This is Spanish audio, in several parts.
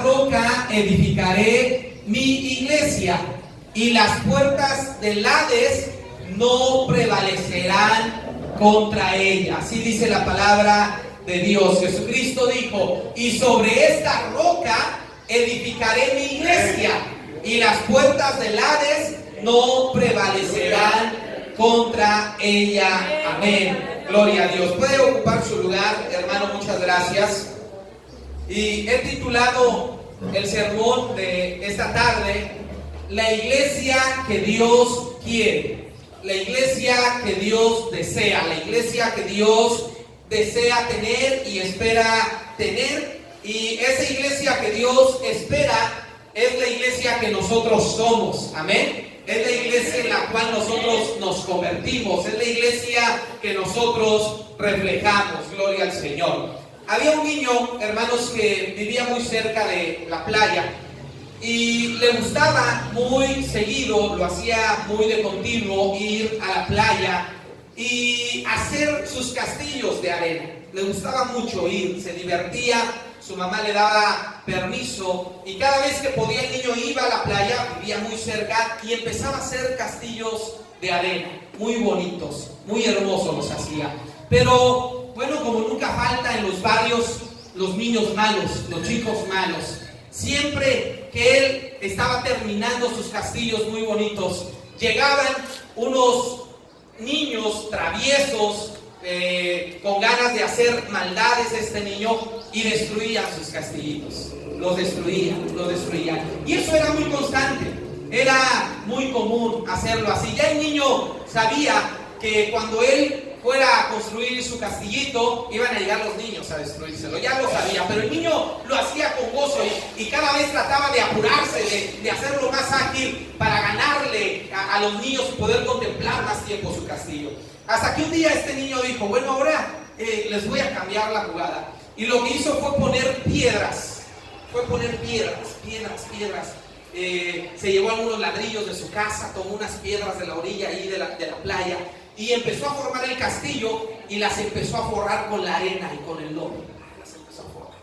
roca edificaré mi iglesia, y las puertas del Hades no prevalecerán contra ella. Así dice la palabra de Dios. Jesucristo dijo: y sobre esta roca edificaré mi iglesia, y las puertas del Hades no prevalecerán contra ella. Amén. Gloria a Dios. Puede ocupar su lugar, hermano. Muchas gracias. Y he titulado el sermón de esta tarde: la iglesia que Dios quiere, la iglesia que Dios desea, la iglesia que Dios desea tener y espera tener. Y esa iglesia que Dios espera es la iglesia que nosotros somos. Amén. Es la iglesia en la cual nosotros nos convertimos, es la iglesia que nosotros reflejamos. Gloria al Señor. Había un niño, hermanos, que vivía muy cerca de la playa y le gustaba muy seguido, lo hacía muy de continuo, ir a la playa y hacer sus castillos de arena. Le gustaba mucho ir, se divertía. Su mamá le daba permiso y cada vez que podía el niño iba a la playa, vivía muy cerca, y empezaba a hacer castillos de arena, muy bonitos, muy hermosos los hacía. Pero bueno, como nunca falta en los barrios los niños malos, los chicos malos, siempre que él estaba terminando sus castillos muy bonitos, llegaban unos niños traviesos, con ganas de hacer maldades a este niño, y destruían sus castillitos, los destruían. Y eso era muy constante, era muy común hacerlo así. Ya el niño sabía que cuando él fuera a construir su castillito, iban a llegar los niños a destruírselo, ya lo sabía, pero el niño lo hacía con gozo y cada vez trataba de apurarse, de hacerlo más ágil para ganarle a los niños y poder contemplar más tiempo su castillo. Hasta que un día este niño dijo: bueno, ahora les voy a cambiar la jugada. Y lo que hizo fue poner piedras. Se llevó algunos ladrillos de su casa, tomó unas piedras de la orilla ahí de la playa, y empezó a formar el castillo y las empezó a forrar con la arena y con el lodo. Las empezó a forrar.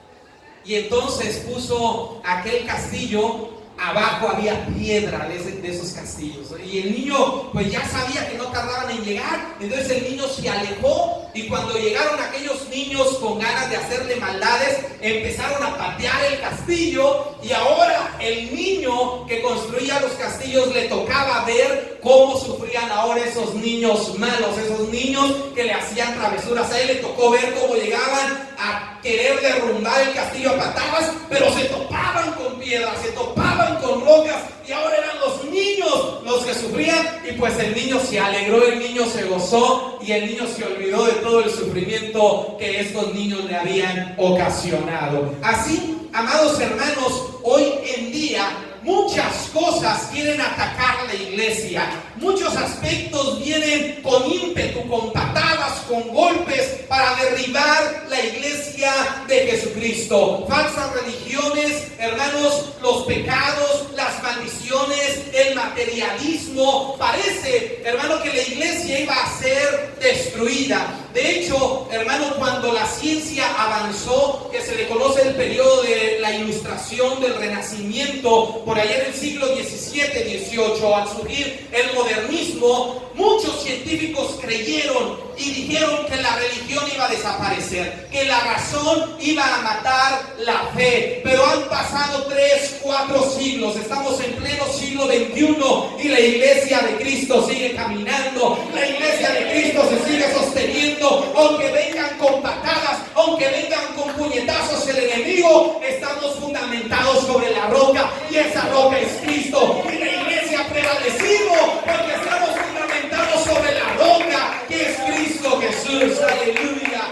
Y entonces puso aquel castillo. Abajo había piedra de esos castillos, y el niño pues ya sabía que no tardaban en llegar. Entonces el niño se alejó, y cuando llegaron aquellos niños con ganas de hacerle maldades, empezaron a patear el castillo. Y ahora el niño que construía los castillos le tocaba ver cómo sufrían ahora esos niños malos, esos niños que le hacían travesuras. A él le tocó ver cómo llegaban a querer derrumbar el castillo a patadas, pero se topaban con piedras, se topaban con rocas, y ahora eran los niños los que sufrían. Y pues el niño se alegró, el niño se gozó, y el niño se olvidó de todo el sufrimiento que estos niños le habían ocasionado. Así, amados hermanos, hoy en día muchas cosas quieren atacar la iglesia, muchos aspectos vienen con ímpetu, con patadas, con golpes para derribar la iglesia de Jesucristo. Falsas religiones, hermanos, los pecados, las maldiciones, el materialismo. Parece, hermano, que la iglesia iba a ser destruida. De hecho, hermano, cuando la ciencia avanzó, que se le conoce el periodo de la Ilustración, del Renacimiento, por allá en el siglo XVII, XVIII, al surgir el modernismo, muchos científicos creyeron y dijeron que la religión iba a desaparecer, que la razón iba a matar la fe. Pero han pasado 3, 4 siglos, estamos en pleno siglo XXI, y la iglesia de Cristo sigue caminando, la iglesia de Cristo se sigue sosteniendo, aunque vengan con patadas, aunque vengan con puñetazos el enemigo. Estamos fundamentados sobre la roca, y esa roca es Cristo, y la iglesia ha prevalecido porque estamos fundamentados sobre la roca que es Cristo Jesús. Aleluya.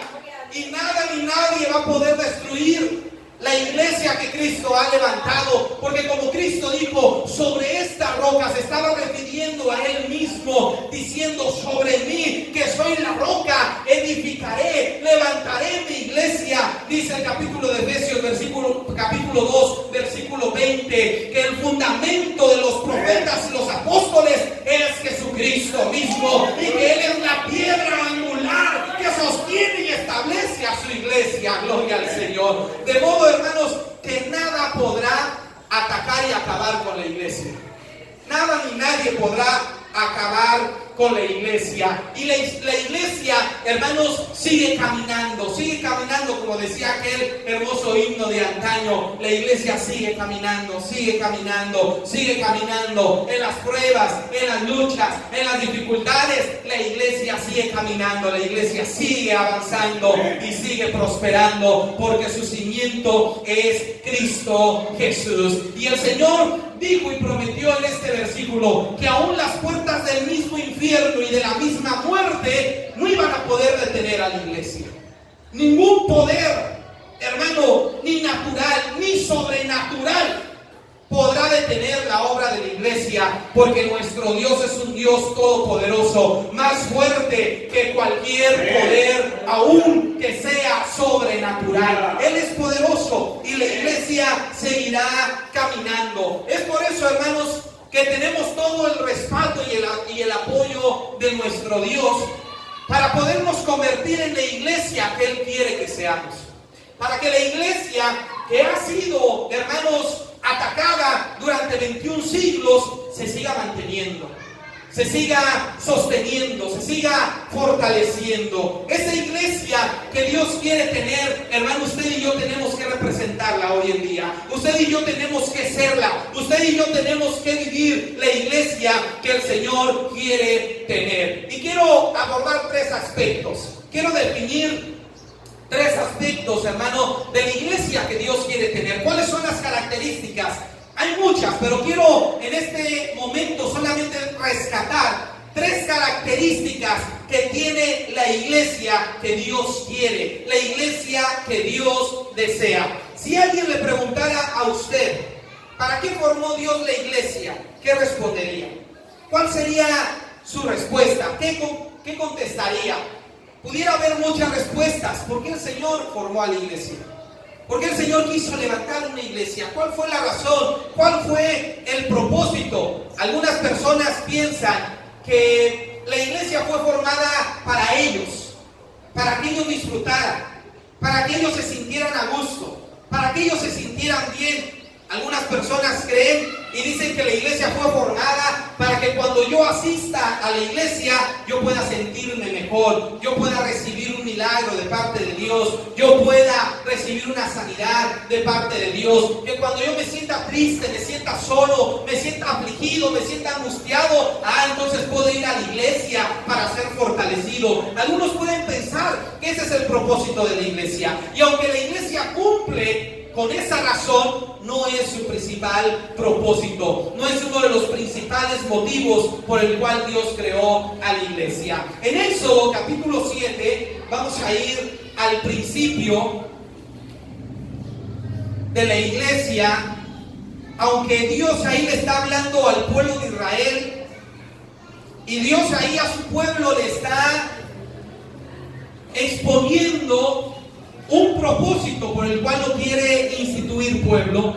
Y nada ni nadie va a poder destruir la iglesia que Cristo ha levantado, porque como Cristo dijo, sobre esta roca, se estaba refiriendo a Él mismo, diciendo: sobre mí, que soy la roca, edificaré, levantaré mi iglesia. Dice el capítulo de Efesios, capítulo 2, versículo 20, que el fundamento de los profetas y los apóstoles es Jesucristo mismo, y que Él es la piedra angular que sostiene y establece a su iglesia. Gloria al Señor. De modo, hermanos, que nada podrá con la iglesia. Y la iglesia, hermanos, sigue caminando, como decía aquel hermoso himno de antaño. La iglesia sigue caminando en las pruebas, en las luchas, en las dificultades. La iglesia sigue caminando, la iglesia sigue avanzando y sigue prosperando, porque su cimiento es Cristo Jesús. Y el Señor dijo y prometió en este versículo que aún las puertas del mismo infierno y de la misma muerte no iban a poder detener a la iglesia. Ningún poder, hermano, ni natural ni sobrenatural podrá detener la obra de la iglesia, porque nuestro Dios es un Dios todopoderoso, más fuerte que cualquier poder, aún que sea sobrenatural. Él es poderoso y la iglesia seguirá caminando. Es por eso, hermanos, que tenemos todo el respaldo y el apoyo de nuestro Dios para podernos convertir en la iglesia que Él quiere que seamos. Para que la iglesia, que ha sido, hermanos, atacada durante 21 siglos, se siga manteniendo, se siga sosteniendo, se siga fortaleciendo. Esa iglesia que Dios quiere tener, hermano, usted y yo tenemos que representarla hoy en día. Usted y yo tenemos que serla. Usted y yo tenemos que vivir la iglesia que el Señor quiere tener. Y quiero abordar 3 aspectos. Quiero definir 3 aspectos, hermano, de la iglesia que Dios quiere tener. ¿Cuáles son las características? Hay muchas, pero quiero en este momento solamente rescatar 3 características que tiene la iglesia que Dios quiere, la iglesia que Dios desea. Si alguien le preguntara a usted, ¿para qué formó Dios la iglesia?, ¿qué respondería? ¿Cuál sería su respuesta? ¿Qué contestaría? Pudiera haber muchas respuestas. ¿Por qué el Señor formó a la iglesia? ¿Por qué el Señor quiso levantar una iglesia? ¿Cuál fue la razón? ¿Cuál fue el propósito? Algunas personas piensan que la iglesia fue formada para ellos, para que ellos disfrutaran, para que ellos se sintieran a gusto, para que ellos se sintieran bien. Algunas personas creen y dicen que la iglesia fue formada para que cuando yo asista a la iglesia yo pueda sentirme mejor, yo pueda recibir un milagro de parte de Dios, yo pueda recibir una sanidad de parte de Dios, que cuando yo me sienta triste, me sienta solo, me sienta afligido, me sienta angustiado, entonces puedo ir a la iglesia para ser fortalecido. Algunos pueden pensar que ese es el propósito de la iglesia, y aunque la iglesia cumple con esa razón, no es su principal propósito, no es uno de los principales motivos por el cual Dios creó a la iglesia. En Éxodo capítulo 7 vamos a ir al principio de la iglesia, aunque Dios ahí le está hablando al pueblo de Israel, y Dios ahí a su pueblo le está exponiendo un propósito por el cual lo quiere instituir pueblo,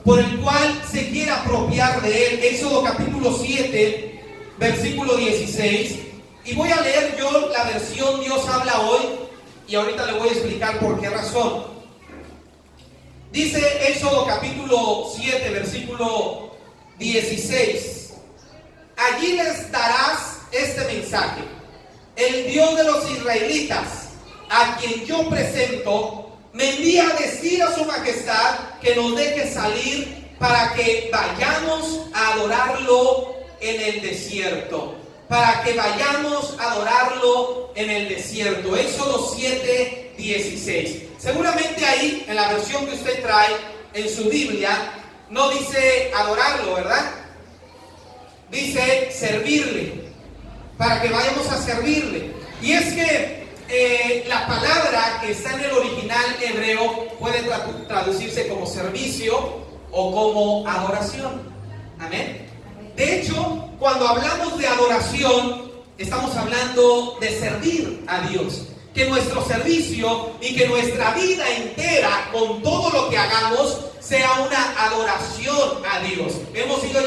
por el cual se quiere apropiar de él. Éxodo capítulo 7, versículo 16. Y voy a leer yo la versión Dios habla hoy, y ahorita le voy a explicar por qué razón. Dice Éxodo capítulo 7, versículo 16. Allí les darás este mensaje: el Dios de los israelitas, a quien yo presento, me envía a decir a su majestad que nos deje salir para que vayamos a adorarlo en el desierto. Para que vayamos a adorarlo en el desierto. Éxodo 7, 16. Seguramente ahí, en la versión que usted trae en su Biblia, no dice adorarlo, ¿verdad? Dice servirle. Para que vayamos a servirle. Y es que la palabra que está en el original hebreo puede traducirse como servicio o como adoración. Amén. De hecho, cuando hablamos de adoración, estamos hablando de servir a Dios. Que nuestro servicio y que nuestra vida entera, con todo lo que hagamos, sea una adoración a Dios. Hemos sido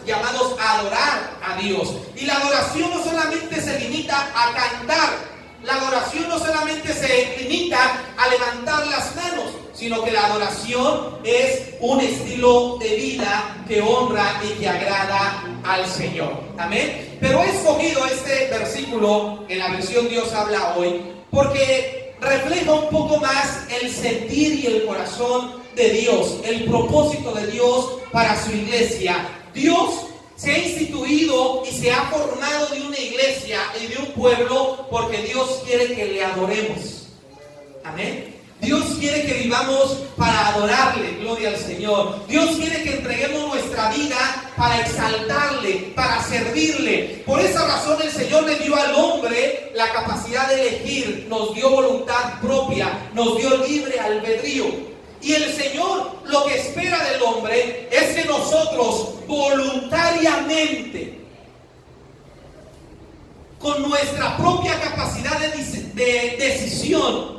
llamados a adorar a Dios. Y la adoración no solamente se limita a cantar. La adoración no solamente se limita a levantar las manos, sino que la adoración es un estilo de vida que honra y que agrada al Señor. Amén. Pero he escogido este versículo en la versión Dios habla hoy porque refleja un poco más el sentir y el corazón de Dios, el propósito de Dios para su iglesia. Dios se ha instituido y se ha formado de una iglesia y de un pueblo porque Dios quiere que le adoremos. Amén. Dios quiere que vivamos para adorarle, gloria al Señor. Dios quiere que entreguemos nuestra vida para exaltarle, para servirle. Por esa razón el Señor le dio al hombre la capacidad de elegir, nos dio voluntad propia, nos dio libre albedrío. Y el Señor lo que espera del hombre es que nosotros voluntariamente, con nuestra propia capacidad de decisión,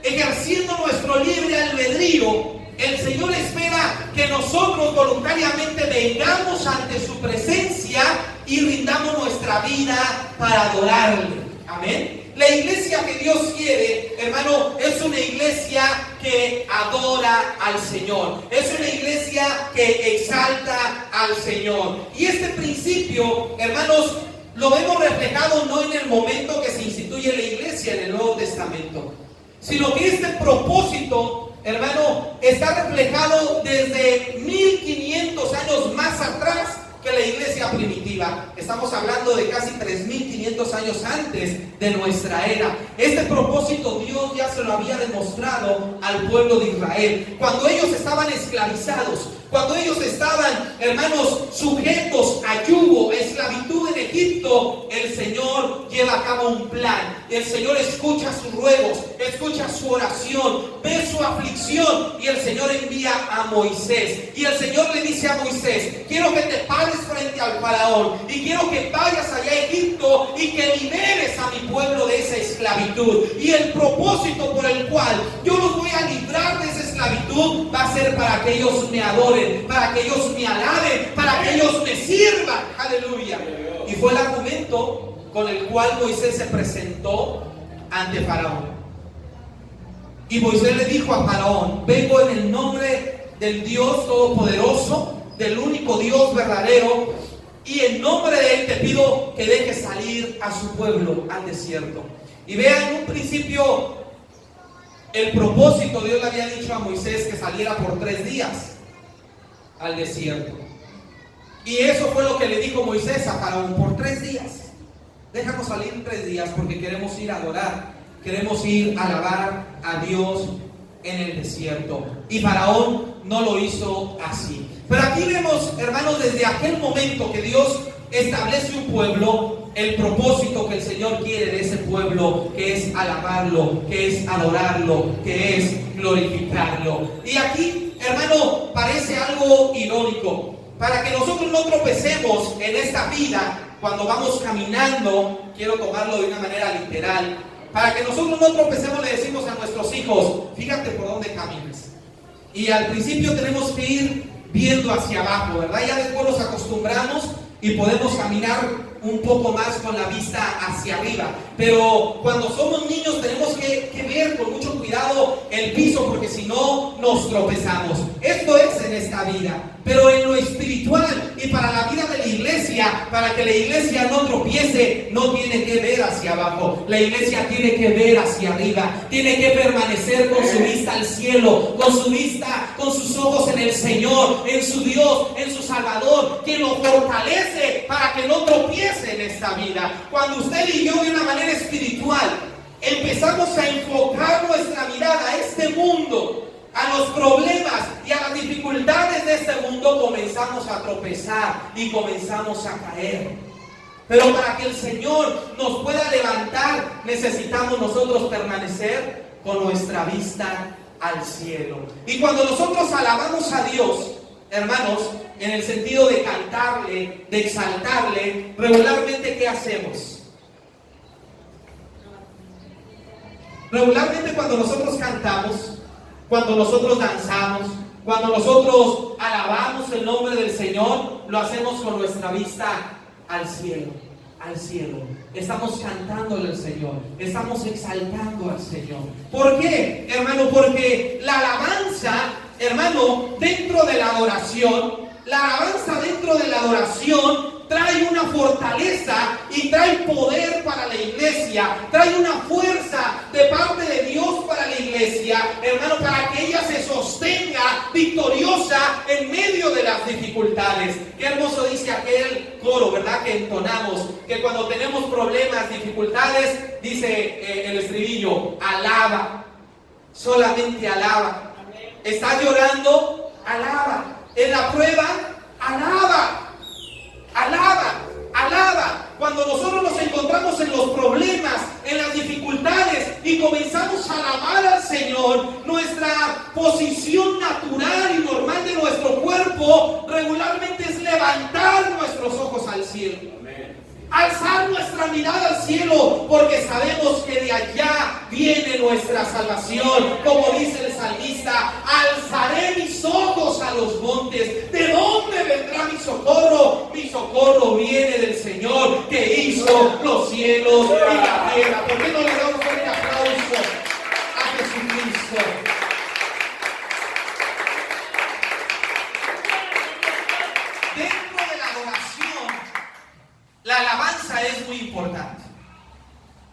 ejerciendo nuestro libre albedrío, el Señor espera que nosotros voluntariamente vengamos ante su presencia y rindamos nuestra vida para adorarle. Amén. La iglesia que Dios quiere, hermano, es una iglesia que adora al Señor. Es una iglesia que exalta al Señor. Y este principio, hermanos, lo vemos reflejado no en el momento que se instituye la iglesia en el Nuevo Testamento, sino que este propósito, hermano, está reflejado desde 1500 años más atrás que la iglesia primitiva. Estamos hablando de casi 3500 años antes de nuestra era. Este propósito Dios ya se lo había demostrado al pueblo de Israel. Cuando ellos estaban esclavizados, cuando ellos estaban, hermanos, sujetos a yugo, a esclavitud en Egipto, el Señor lleva a cabo un plan. El Señor escucha sus ruegos, escucha su oración, ve su aflicción y el Señor envía a Moisés. Y el Señor le dice a Moisés: quiero que te pares frente al faraón y quiero que vayas allá a Egipto y que liberes a mi pueblo de esa esclavitud. Y el propósito por el cual yo los voy a librar de esa esclavitud va a ser para que ellos me adoren, para que ellos me alaben, para que ellos me sirvan. Aleluya. Y fue el argumento con el cual Moisés se presentó ante Faraón. Y Moisés le dijo a Faraón: vengo en el nombre del Dios Todopoderoso, del único Dios verdadero, y en nombre de Él te pido que dejes salir a su pueblo al desierto. Y vean, en un principio, el propósito, Dios le había dicho a Moisés que saliera por 3 días al desierto. Y eso fue lo que le dijo Moisés a Faraón: por 3 días. Déjanos salir en 3 días porque queremos ir a adorar, queremos ir a alabar a Dios en el desierto. Y Faraón no lo hizo así. Pero aquí vemos, hermanos, desde aquel momento que Dios establece un pueblo, el propósito que el Señor quiere de ese pueblo, que es alabarlo, que es adorarlo, que es glorificarlo. Y aquí, hermano, parece algo irónico. Para que nosotros no tropecemos en esta vida cuando vamos caminando, quiero tomarlo de una manera literal, para que nosotros no tropecemos, le decimos a nuestros hijos: fíjate por dónde caminas. Y al principio tenemos que ir viendo hacia abajo, ¿verdad? Ya después nos acostumbramos y podemos caminar un poco más con la vista hacia arriba. Pero cuando somos niños tenemos que ver con mucho cuidado el piso, porque si no nos tropezamos. Esto es en esta vida. Pero en lo espiritual y para la vida de la iglesia, para que la iglesia no tropiece, no tiene que ver hacia abajo. La iglesia tiene que ver hacia arriba. Tiene que permanecer con su vista al cielo, con su vista, con sus ojos en el Señor, en su Dios, en su Salvador, quien lo fortalece para que no tropiece en esta vida. Cuando usted y yo, de una manera espiritual, empezamos a enfocar nuestra mirada a este mundo, a los problemas y a las dificultades de este mundo, comenzamos a tropezar y comenzamos a caer. Pero para que el Señor nos pueda levantar, necesitamos nosotros permanecer con nuestra vista al cielo. Y cuando nosotros alabamos a Dios, hermanos, en el sentido de cantarle, de exaltarle, regularmente, ¿qué hacemos? Regularmente cuando nosotros cantamos, cuando nosotros danzamos, cuando nosotros alabamos el nombre del Señor, lo hacemos con nuestra vista al cielo, al cielo, estamos cantándole al Señor, estamos exaltando al Señor. ¿Por qué, hermano? Porque la alabanza, hermano, dentro de la adoración, trae una fortaleza y trae poder para la iglesia, trae una fuerza de parte de Dios para la iglesia, hermano, para que ella se sostenga victoriosa en medio de las dificultades. Qué hermoso dice aquel coro, ¿verdad?, que entonamos, que cuando tenemos problemas, dificultades, dice el estribillo: alaba, solamente alaba. ¿Estás llorando? Alaba. En la prueba, alaba. Alaba, alaba. Cuando nosotros nos encontramos en los problemas, en las dificultades y comenzamos a alabar al Señor, nuestra posición natural y normal de nuestro cuerpo regularmente es levantar nuestros ojos al cielo. Alzar nuestra mirada al cielo, porque sabemos que de allá viene nuestra salvación. Como dice el salmista: alzaré mis ojos a los montes. ¿De dónde vendrá mi socorro? Mi socorro viene del Señor, que hizo los cielos y la tierra. ¿Por qué no le damos un aplauso a Jesucristo? Dentro de la adoración, la alabanza es muy importante.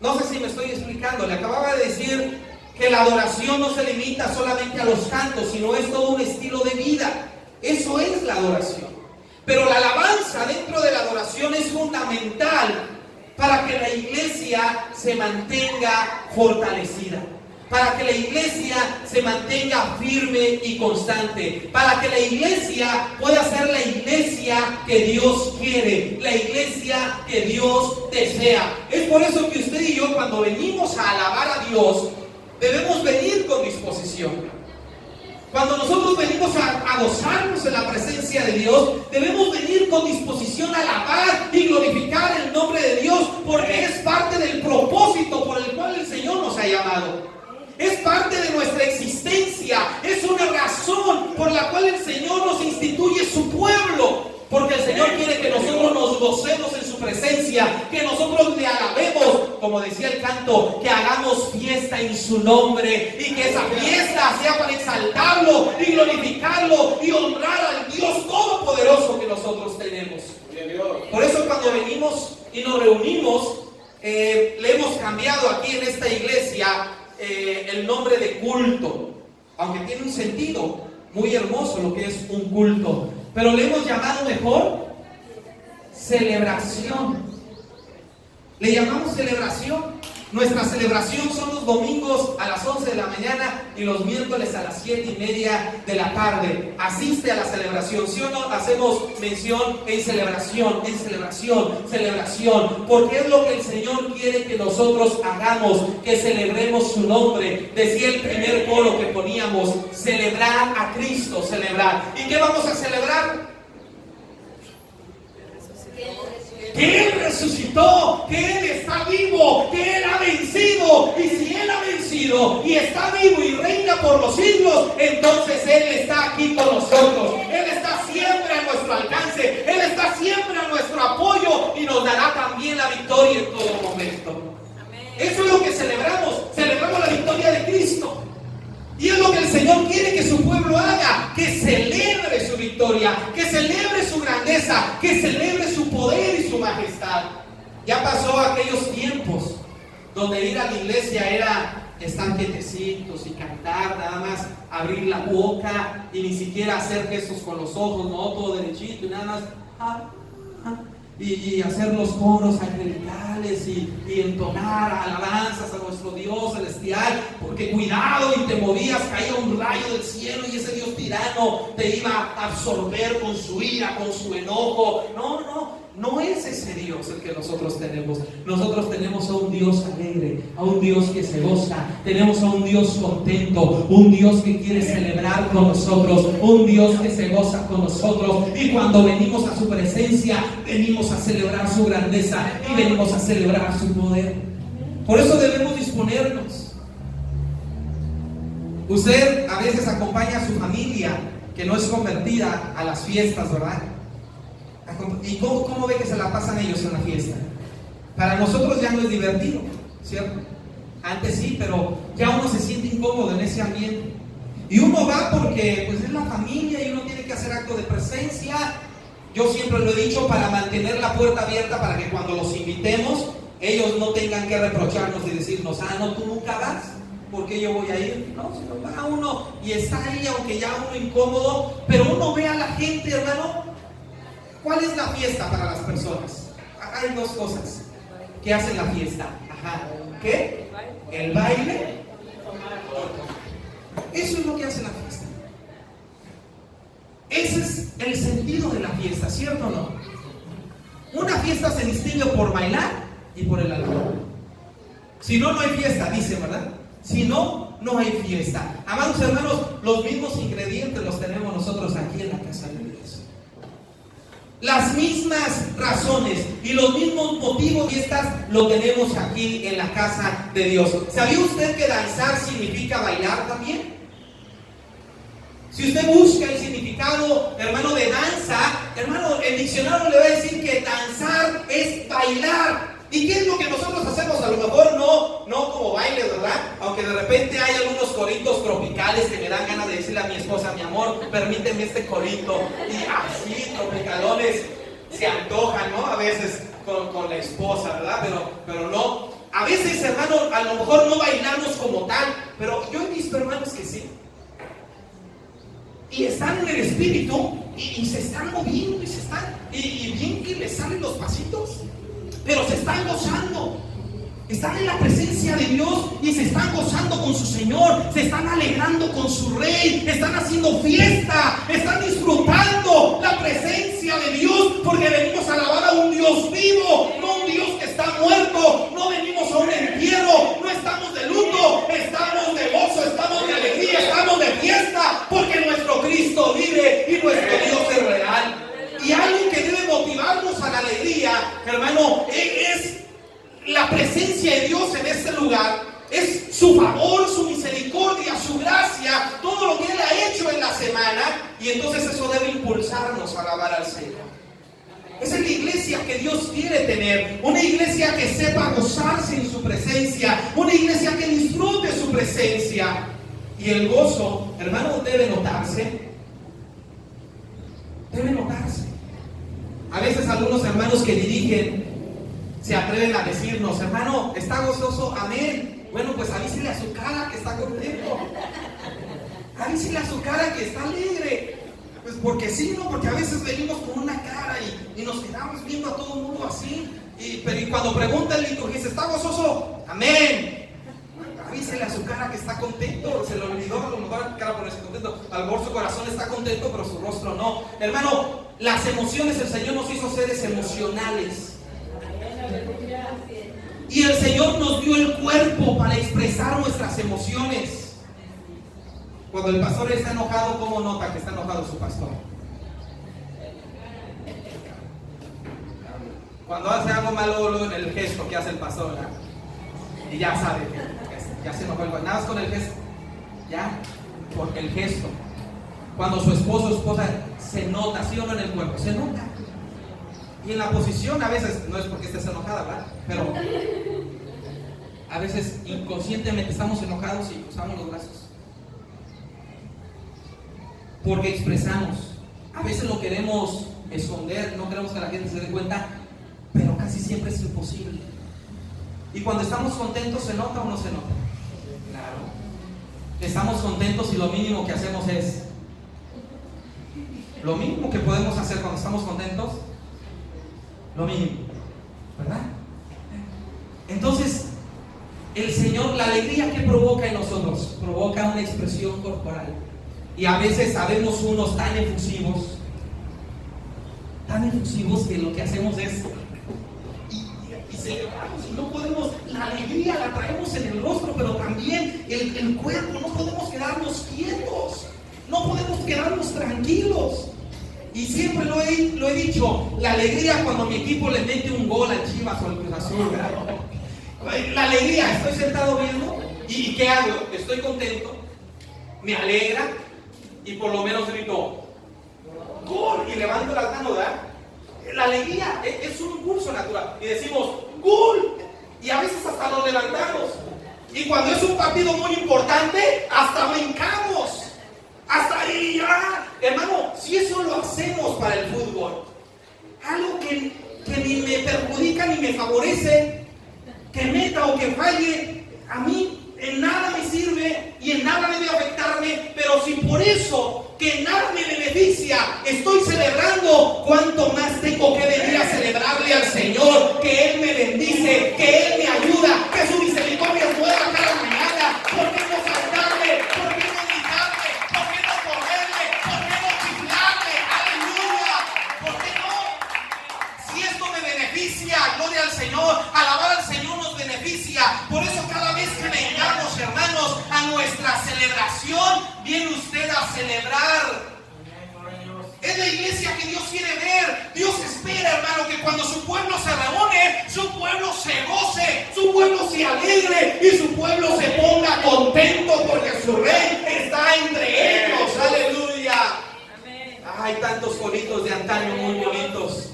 No sé si me estoy explicando. Le acababa de decir que la adoración no se limita solamente a los cantos, sino es todo un estilo de vida. Eso es la adoración. Pero la alabanza dentro de la adoración es fundamental para que la iglesia se mantenga fortalecida, para que la iglesia se mantenga firme y constante, para que la iglesia pueda ser la iglesia que Dios quiere, la iglesia que Dios desea. Es por eso que usted y yo, cuando venimos a alabar a Dios, debemos venir con disposición. Cuando nosotros venimos a gozarnos en la presencia de Dios, debemos venir con disposición a alabar y glorificar el nombre de Dios, porque es parte del propósito por el cual el Señor nos ha llamado. Es parte de nuestra existencia, es una razón por la cual el Señor nos instituye su pueblo, porque el Señor quiere que nosotros nos gocemos en su presencia, que nosotros le alabemos, como decía el canto, que hagamos fiesta en su nombre, y que esa fiesta sea para exaltarlo y glorificarlo y honrar al Dios todopoderoso que nosotros tenemos. Por eso cuando venimos y nos reunimos, le hemos cambiado aquí en esta iglesia el nombre de culto, aunque tiene un sentido muy hermoso lo que es un culto, pero le hemos llamado mejor celebración. Le llamamos celebración. Nuestra celebración son los domingos a las 11 de la mañana y los miércoles a las 7:30 de la tarde. Asiste a la celebración. ¿Sí o no? Hacemos mención en celebración, celebración, porque es lo que el Señor quiere que nosotros hagamos, que celebremos su nombre. Decía el primer coro que poníamos: celebrar a Cristo, celebrar. ¿Y qué vamos a celebrar? Que Él resucitó, que Él está vivo, que Él ha vencido. Y si Él ha vencido y está vivo y reina por los siglos, entonces Él está aquí con nosotros. Él está siempre a nuestro alcance, Él está siempre a nuestro apoyo y nos dará también la victoria en todo momento. Eso es lo que celebramos. Celebramos la victoria de Cristo. Y es lo que el Señor quiere que su pueblo haga, que celebre su victoria, que celebre su grandeza, que celebre su poder y su majestad. Ya pasó aquellos tiempos donde ir a la iglesia era estar quietecitos y cantar, nada más abrir la boca y ni siquiera hacer gestos con los ojos, no, todo derechito y nada más y hacer los coros angelicales y entonar alabanzas a nuestro Dios celestial, porque cuidado, y te movías, caía un rayo del cielo y ese Dios tirano te iba a absorber con su ira, con su enojo. No es ese Dios el que nosotros tenemos. Nosotros tenemos a un Dios alegre, a un Dios que se goza, tenemos a un Dios contento, un Dios que quiere celebrar con nosotros, un Dios que se goza con nosotros. Y cuando venimos a su presencia, venimos a celebrar su grandeza y venimos a celebrar su poder. Por eso debemos disponernos. Usted a veces acompaña a su familia que no es convertida a las fiestas, ¿verdad? ¿Y cómo ve que se la pasan ellos en la fiesta? Para nosotros ya no es divertido, ¿cierto? Antes sí, pero ya uno se siente incómodo en ese ambiente. Y uno va porque pues es la familia y uno tiene que hacer acto de presencia. Yo siempre lo he dicho, para mantener la puerta abierta, para que cuando los invitemos, ellos no tengan que reprocharnos y decirnos, no, tú nunca vas, ¿por qué yo voy a ir? No, si no va uno y está ahí, aunque ya uno incómodo, pero uno ve a la gente, hermano. ¿Cuál es la fiesta para las personas? Hay dos cosas que hacen la fiesta. Ajá. ¿Qué? El baile. Eso es lo que hace la fiesta. Ese es el sentido de la fiesta, ¿cierto o no? Una fiesta se distingue por bailar y por el alcohol. Si no, no hay fiesta, dice, ¿verdad? Si no, no hay fiesta. Amados hermanos, los mismos ingredientes los tenemos nosotros aquí en la casa de Dios. Las mismas razones y los mismos motivos de fiestas lo tenemos aquí en la casa de Dios. ¿Sabía usted que danzar significa bailar también? Si usted busca el significado, hermano, de danza, hermano, el diccionario le va a decir que danzar es bailar. ¿Y qué es lo que nosotros hacemos? A lo mejor no como baile, ¿verdad? Aunque de repente hay algunos coritos tropicales que me dan ganas de decirle a mi esposa, mi amor, permíteme este corito. Y así, tropicalones, se antojan, ¿no? A veces con la esposa, ¿verdad? Pero no. A veces, hermano, a lo mejor no bailamos como tal, pero yo he visto hermanos que sí. Y están en el espíritu y se están moviendo y bien que les salen los pasitos, pero se están gozando. Están en la presencia de Dios y se están gozando con su Señor, se están alegrando con su Rey, están haciendo fiesta, están disfrutando la presencia de Dios, porque venimos a alabar a un Dios vivo, no un Dios que está muerto. No venimos a un entierro, no estamos de luto, estamos de gozo, estamos de alegría, estamos de fiesta, porque nuestro Cristo vive y nuestro Dios es real. Y algo que debe motivarnos a la alegría, hermano, es la presencia de Dios en este lugar. Es su favor, su misericordia, su gracia, todo lo que Él ha hecho en la semana. Y entonces eso debe impulsarnos a alabar al Señor. Esa es la iglesia que Dios quiere tener. Una iglesia que sepa gozarse en su presencia. Una iglesia que disfrute su presencia. Y el gozo, hermano, debe notarse. Debe notarse. A veces algunos hermanos que dirigen se atreven a decirnos, hermano, ¿está gozoso? Amén. Bueno, pues avísele a su cara que está contento. Avísele a su cara que está alegre. Pues porque sí, ¿no? Porque a veces venimos con una cara y nos quedamos viendo a todo el mundo así. Pero cuando pregunta el liturgista, ¿está gozoso? Amén. Avísele a su cara que está contento. Se le olvidó a lo mejor la cara ponerse contento. A lo mejor su corazón está contento, pero su rostro no. Hermano, las emociones, el Señor nos hizo seres emocionales. Y el Señor nos dio el cuerpo para expresar nuestras emociones. Cuando el pastor está enojado, ¿cómo nota que está enojado su pastor? Cuando hace algo malo, en el gesto que hace el pastor, ¿verdad? Y ya sabe que ya se enojó el pastor. Nada más con el gesto. Ya, porque el gesto. Cuando su esposo o esposa se nota, ¿sí o no en el cuerpo? Se nota. Y en la posición, a veces, no es porque estés enojada, ¿verdad? Pero a veces inconscientemente estamos enojados y cruzamos los brazos. Porque expresamos. A veces lo queremos esconder, no queremos que la gente se dé cuenta, pero casi siempre es imposible. Y cuando estamos contentos, ¿se nota o no se nota? Claro. Estamos contentos y lo mínimo que hacemos es, lo mínimo que podemos hacer cuando estamos contentos, lo mínimo, ¿verdad? Entonces, el Señor, la alegría que provoca en nosotros, provoca una expresión corporal. Y a veces sabemos unos tan efusivos que lo que hacemos es y celebramos y no podemos, la alegría la traemos en el rostro, pero también el cuerpo, no podemos quedarnos quietos, no podemos quedarnos tranquilos. Y siempre lo he dicho, la alegría cuando mi equipo le mete un gol a Chivas o al Cruz Azul, ¿verdad? La alegría, estoy sentado viendo y ¿qué hago? Estoy contento, me alegra y por lo menos grito ¡gol! Y levanto las manos, ¿verdad? La alegría es un impulso natural y decimos ¡Gol! Y a veces hasta nos levantamos. Y cuando es un partido muy importante, hasta brincamos. Hasta ahí ya. Hermano, si eso lo hacemos para el fútbol, algo que ni me perjudica ni me favorece, que meta o que falle, a mí en nada me sirve y en nada debe afectarme, pero si por eso, que en nada me beneficia, estoy celebrando, cuánto más tengo que venir a celebrarle al Señor, que Él me bendice, que Él me ayuda, que su misericordia es nueva cada mañana. ¿Por qué no saltarle? ¿Por qué no gritarle? ¿Por qué no correrle? ¿Por qué no chiflarle? ¡Aleluya! ¿Por qué no? Si esto me beneficia, gloria al Señor, alabar al Señor nos beneficia. Por eso cada vez que vengamos, hermanos, a nuestra celebración, viene usted a celebrar. Es la iglesia que Dios quiere ver. Dios espera, hermano, que cuando su pueblo se reúne, su pueblo se goce, su pueblo se alegre y su pueblo se ponga contento porque su rey está entre ellos. Aleluya. Hay tantos coritos de antaño muy bonitos.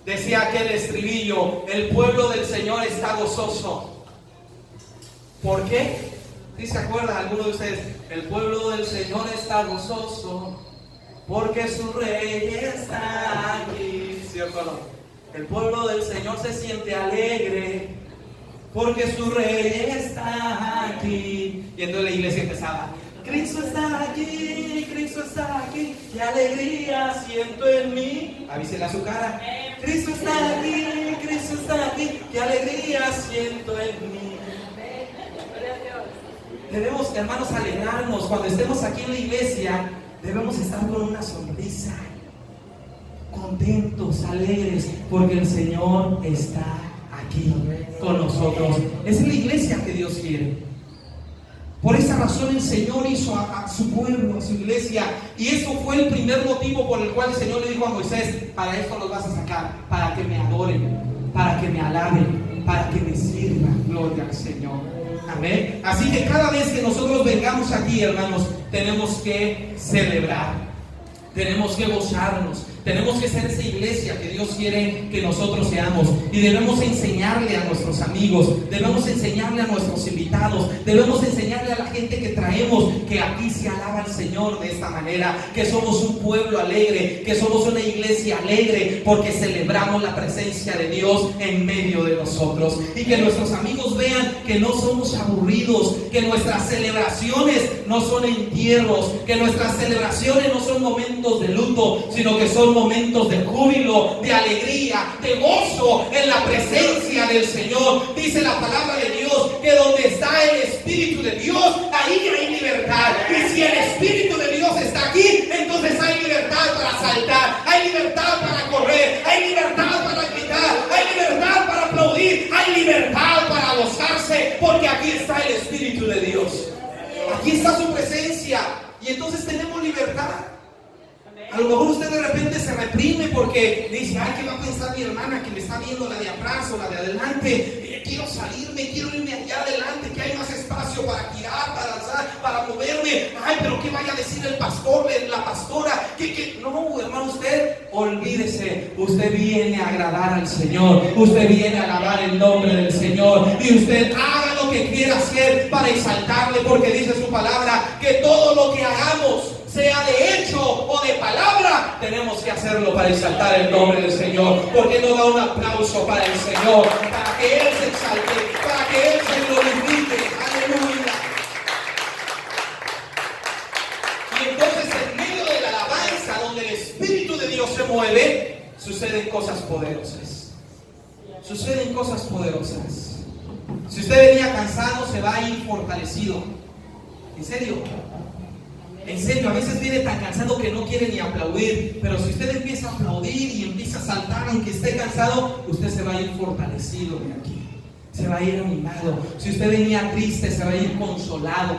Decía aquel estribillo: el pueblo del Señor está gozoso. ¿Por qué? ¿Sí se acuerdan alguno de ustedes? El pueblo del Señor está gozoso porque su rey está aquí. ¿Cierto o no? El pueblo del Señor se siente alegre porque su rey está aquí. Y entonces la iglesia empezaba: Cristo está aquí, Cristo está aquí, qué alegría siento en mí. Avísele a su cara: Cristo está aquí, Cristo está aquí, qué alegría siento en mí. Debemos, hermanos, alegrarnos. Cuando estemos aquí en la iglesia, debemos estar con una sonrisa, contentos, alegres, porque el Señor está aquí con nosotros. Es la iglesia que Dios quiere. Por esa razón el Señor hizo a su pueblo, a su iglesia. Y eso fue el primer motivo por el cual el Señor le dijo a Moisés: para esto los vas a sacar, para que me adoren, para que me alaben, para que me sirvan. Gloria al Señor. Amén. Así que cada vez que nosotros vengamos aquí, hermanos, tenemos que celebrar, tenemos que gozarnos, tenemos que ser esa iglesia que Dios quiere que nosotros seamos. Y debemos enseñarle a nuestros amigos, debemos enseñarle a nuestros invitados, debemos enseñarle a la gente que traemos que aquí se alaba al Señor de esta manera, que somos un pueblo alegre, que somos una iglesia alegre porque celebramos la presencia de Dios en medio de nosotros. Y que nuestros amigos vean que no somos aburridos, que nuestras celebraciones no son entierros, que nuestras celebraciones no son momentos de luto, sino que son momentos de júbilo, de alegría, de gozo en la presencia del Señor. Dice la palabra de Dios que donde está el Espíritu de Dios, ahí hay libertad. Y si el Espíritu de Dios está aquí, entonces hay libertad para saltar, hay libertad para correr, hay libertad para gritar, hay libertad para aplaudir, hay libertad para gozarse, porque aquí está el Espíritu de Dios. Aquí está su presencia y entonces tenemos libertad. A lo mejor usted de repente se reprime porque dice: ay, ¿qué va a pensar mi hermana que me está viendo, la de atrás o la de adelante? Quiero salirme, quiero irme allá adelante, que hay más espacio para girar, para alzar, para moverme. Ay, pero ¿qué vaya a decir el pastor, la pastora? No, hermano, usted olvídese. Usted viene a agradar al Señor, usted viene a alabar el nombre del Señor, y usted haga lo que quiera hacer para exaltarle, porque dice su palabra que todo lo que hagamos, sea de hecho o de palabra, tenemos que hacerlo para exaltar el nombre del Señor. ¿Por qué no da un aplauso para el Señor? Para que Él se exalte, para que Él se glorifique. Aleluya. Y entonces, en medio de la alabanza, donde el Espíritu de Dios se mueve, suceden cosas poderosas. Suceden cosas poderosas. Si usted venía cansado, se va a ir fortalecido. ¿En serio? En serio, a veces viene tan cansado que no quiere ni aplaudir, pero si usted empieza a aplaudir y empieza a saltar aunque esté cansado, usted se va a ir fortalecido de aquí, se va a ir animado. Si usted venía triste, se va a ir consolado.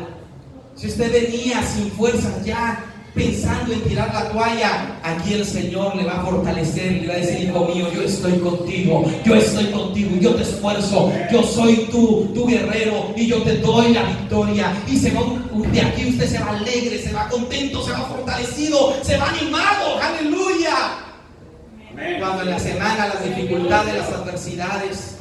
Si usted venía sin fuerzas ya, pensando en tirar la toalla, aquí el Señor le va a fortalecer, le va a decir: hijo mío, yo estoy contigo, yo yo te esfuerzo, yo soy tu guerrero y yo te doy la victoria. Y de aquí usted se va alegre, se va contento, se va fortalecido, se va animado. Aleluya. Cuando en la semana las dificultades, las adversidades,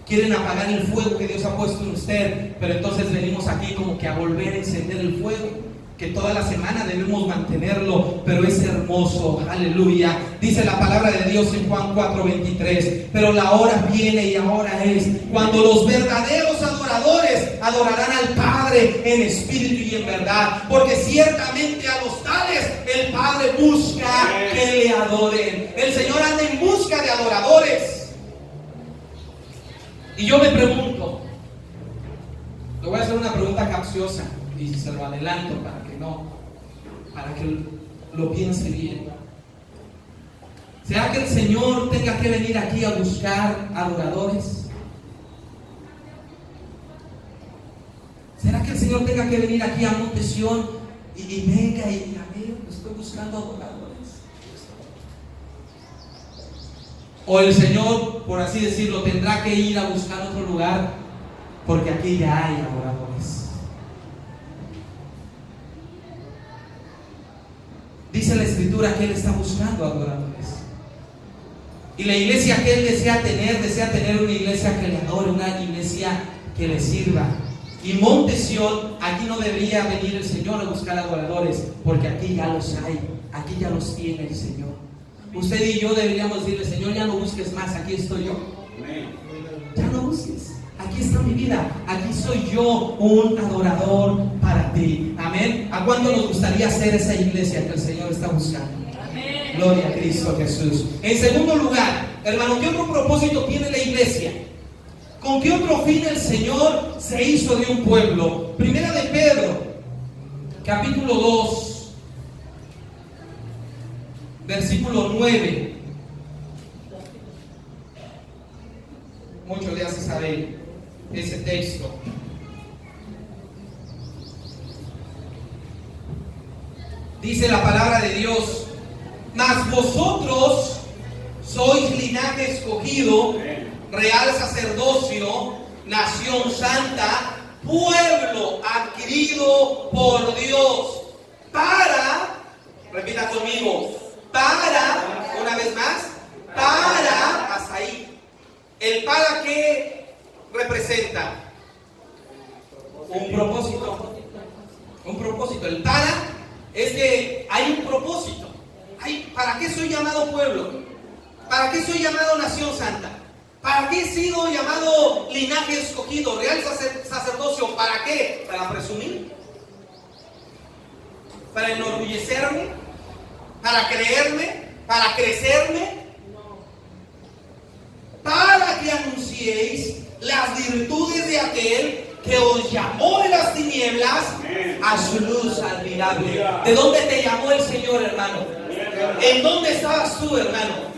quieren apagar el fuego que Dios ha puesto en usted, pero entonces venimos aquí como que a volver a encender el fuego, que toda la semana debemos mantenerlo, pero es hermoso, aleluya. Dice la palabra de Dios en Juan 4:23, pero la hora viene y ahora es cuando los verdaderos adoradores adorarán al Padre en espíritu y en verdad, porque ciertamente a los tales el Padre busca que le adoren. El Señor anda en busca de adoradores. Y yo me pregunto, le voy a hacer una pregunta capciosa y se lo adelanto para que lo piense bien. ¿Será que el Señor tenga que venir aquí a buscar adoradores? ¿Será que el Señor tenga que venir aquí a Monte Sión y venga y diga, mira, estoy buscando adoradores? O el Señor, por así decirlo, tendrá que ir a buscar otro lugar porque aquí ya hay adoradores. Dice la Escritura que Él está buscando adoradores. Y la iglesia que Él desea tener una iglesia que le adore, una iglesia que le sirva. Y Monte Sión, aquí no debería venir el Señor a buscar adoradores, porque aquí ya los hay, aquí ya los tiene el Señor. Usted y yo deberíamos decirle, Señor, ya no busques más, aquí estoy yo. Ya no busques, aquí está mi vida, aquí soy yo, un adorador para ti. Amén. ¿A cuánto nos gustaría ser esa iglesia que el Señor está buscando? Amén. Gloria a Cristo Jesús. En segundo lugar, hermano, ¿qué otro propósito tiene la iglesia? ¿Con qué otro fin el Señor se hizo de un pueblo? Primera de Pedro, capítulo 2, versículo 9. Muchos ya se saben ese texto. Dice la palabra de Dios: mas vosotros sois linaje escogido, real sacerdocio, nación santa, pueblo adquirido por Dios, para, repita conmigo, para, una vez más, para, hasta ahí. ¿El para qué representa? Un propósito. Un propósito. El para es que hay un propósito. ¿Para qué soy llamado pueblo? ¿Para qué soy llamado nación santa? ¿Para qué he sido llamado linaje escogido, real sacerdocio? ¿Para qué? ¿Para presumir? ¿Para enorgullecerme? ¿Para creerme? ¿Para crecerme? Para que anunciéis las virtudes de aquel que os llamó de las tinieblas a su luz admirable. ¿De dónde te llamó el Señor, hermano? ¿En dónde estabas tú, hermano?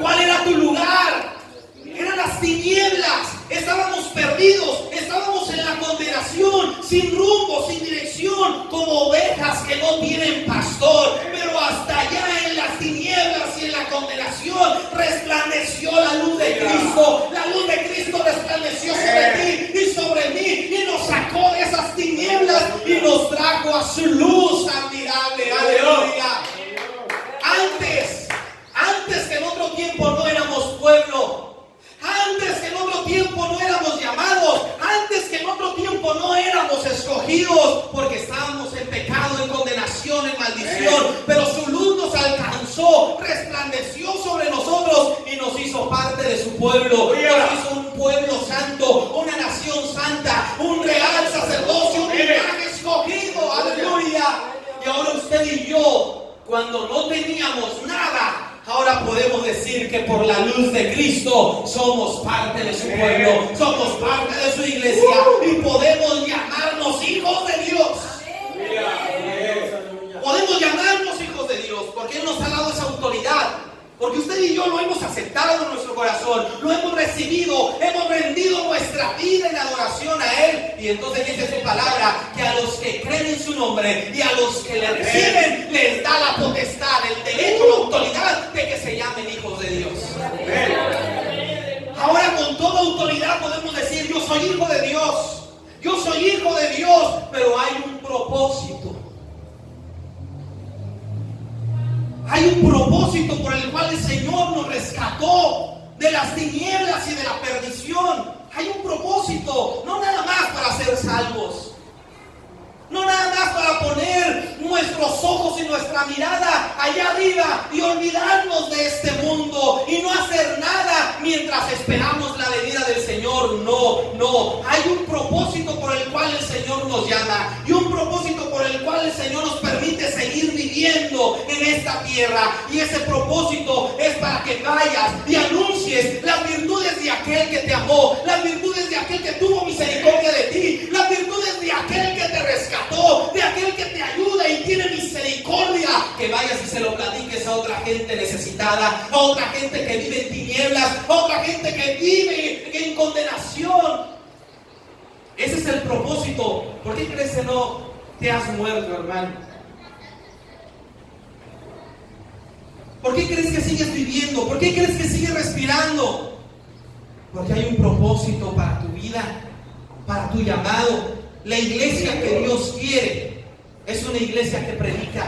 ¿Cuál era tu lugar? Eran las tinieblas. Estábamos perdidos, estábamos en la condenación, sin rumbo, sin dirección, como ovejas que no tienen pastor. Pero hasta allá en las tinieblas y en la condenación resplandeció la luz de Cristo. La luz de Cristo resplandeció sobre ti y sobre mí y nos sacó de esas tinieblas y nos trajo a su luz admirable. Aleluya. Antes que en otro tiempo no éramos pueblo. Antes que en otro tiempo no éramos llamados, antes que en otro tiempo no éramos escogidos, porque estábamos en pecado, en condenación, en maldición, pero su luz nos alcanzó, resplandeció sobre nosotros y nos hizo parte de su pueblo. Nos hizo un pueblo santo, una nación santa, un real sacerdocio, un linaje escogido. Aleluya. Y ahora usted y yo, cuando no teníamos nada, ahora podemos decir que por la luz de Cristo somos parte de su pueblo, somos parte de su iglesia y podemos llamarnos hijos de Dios. Podemos llamarnos hijos de Dios porque Él nos ha dado esa autoridad. Porque usted y yo lo hemos aceptado en nuestro corazón, lo hemos recibido, hemos rendido nuestra vida en adoración a Él. Y entonces dice su palabra que a los que creen en su nombre y a los que le reciben les da la potestad, el derecho, la autoridad de que se llamen hijos de Dios. Ahora con toda autoridad podemos decir: yo soy hijo de Dios, yo soy hijo de Dios, pero hay un propósito. Hay un propósito por el cual el Señor nos rescató de las tinieblas y de la perdición. Hay propósito, no nada más para ser salvos, no nada más para poner nuestros ojos y nuestra mirada allá arriba y olvidarnos de este mundo y no hacer nada mientras esperamos la venida del Señor. No, hay un propósito por el cual el Señor nos llama y un propósito por el cual el Señor nos permite seguir viviendo en esta tierra, y ese propósito es para que vayas y anuncies las virtudes de aquel que te amó, las virtudes de aquel que tuvo misericordia de ti, las virtudes de aquel que te rescató, de aquel que te ayuda y tiene misericordia. Que vayas y se lo platiques a otra gente necesitada, a otra gente que vive en tinieblas, a otra gente que vive en condenación. Ese es el propósito. ¿Por qué crees que no te has muerto, hermano? ¿Por qué crees que sigues viviendo? ¿Por qué crees que sigues respirando? Porque hay un propósito para tu vida, para tu llamado. La iglesia que Dios quiere es una iglesia que predica,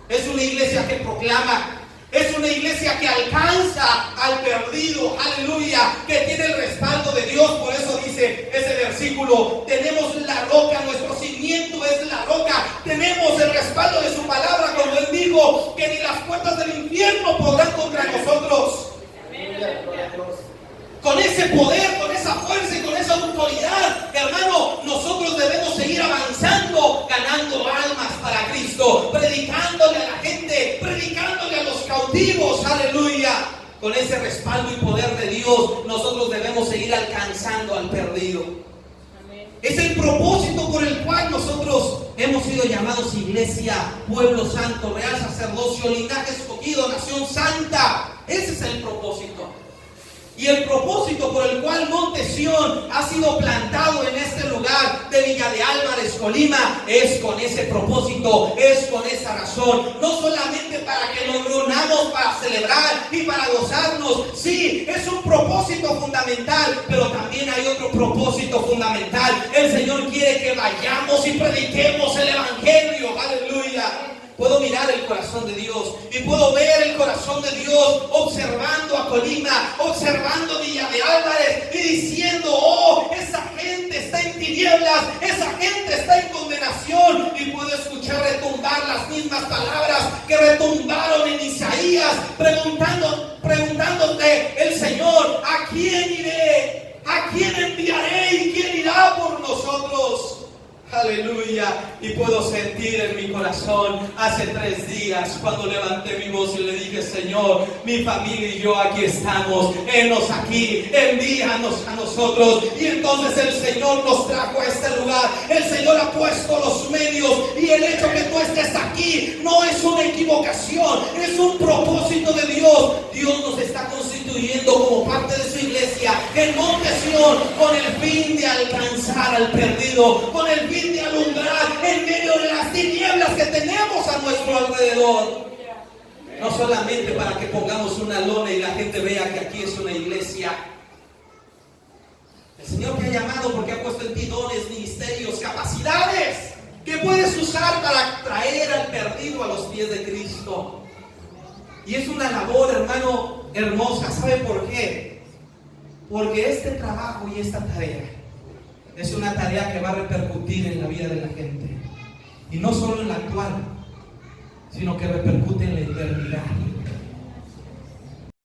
es una iglesia que proclama, es una iglesia que alcanza al perdido, aleluya, que tiene el respaldo de Dios. Por eso dice ese versículo: tenemos la roca, nuestro cimiento es la roca, tenemos el respaldo de su palabra, como Él dijo, que ni las puertas del infierno podrán contra nosotros. Con ese poder, con esa fuerza y con esa autoridad, hermano, nosotros debemos seguir avanzando, ganando almas para Cristo, predicándole a la gente, predicándole a los cautivos, aleluya. Con ese respaldo y poder de Dios, nosotros debemos seguir alcanzando al perdido. Es el propósito por el cual nosotros hemos sido llamados iglesia, pueblo santo, real sacerdocio, linaje escogido, nación santa. Ese es el propósito. Y el propósito por el cual Monte Sión ha sido plantado en este lugar de Villa de Álvarez, Colima, es con ese propósito, es con esa razón. No solamente para que nos reunamos para celebrar y para gozarnos. Sí, es un propósito fundamental, pero también hay otro propósito fundamental. El Señor quiere que vayamos y prediquemos el Evangelio. Aleluya. Puedo mirar el corazón de Dios y puedo ver el corazón de Dios observando a Colima, observando Villa de Álvarez y diciendo: oh, esa gente está en tinieblas, esa gente está en condenación. Y puedo escuchar retumbar las mismas palabras que retumbaron en Isaías, preguntándote el Señor: ¿a quién iré? ¿A quién enviaré? ¿Y quién irá por nosotros? Aleluya. Y puedo sentir en mi corazón hace 3 días cuando levanté mi voz y le dije: Señor, mi familia y yo aquí estamos, henos aquí, envíanos a nosotros. Y entonces el Señor nos trajo a este lugar, el Señor ha puesto los medios, y el hecho que tú estés aquí no es una equivocación, es un propósito de Dios. Dios nos está constituyendo como parte de su iglesia en Monte Sión con el fin de alcanzar al perdido, con el fin de alumbrar en medio de las tinieblas que tenemos a nuestro alrededor. No solamente para que pongamos una lona y la gente vea que aquí es una iglesia. El Señor te ha llamado porque ha puesto en ti dones, ministerios, capacidades que puedes usar para traer al perdido a los pies de Cristo. Y es una labor, hermano, hermosa. ¿Sabe por qué? Porque este trabajo y esta tarea es una tarea que va a repercutir en la vida de la gente. Y no solo en la actual, sino que repercute en la eternidad.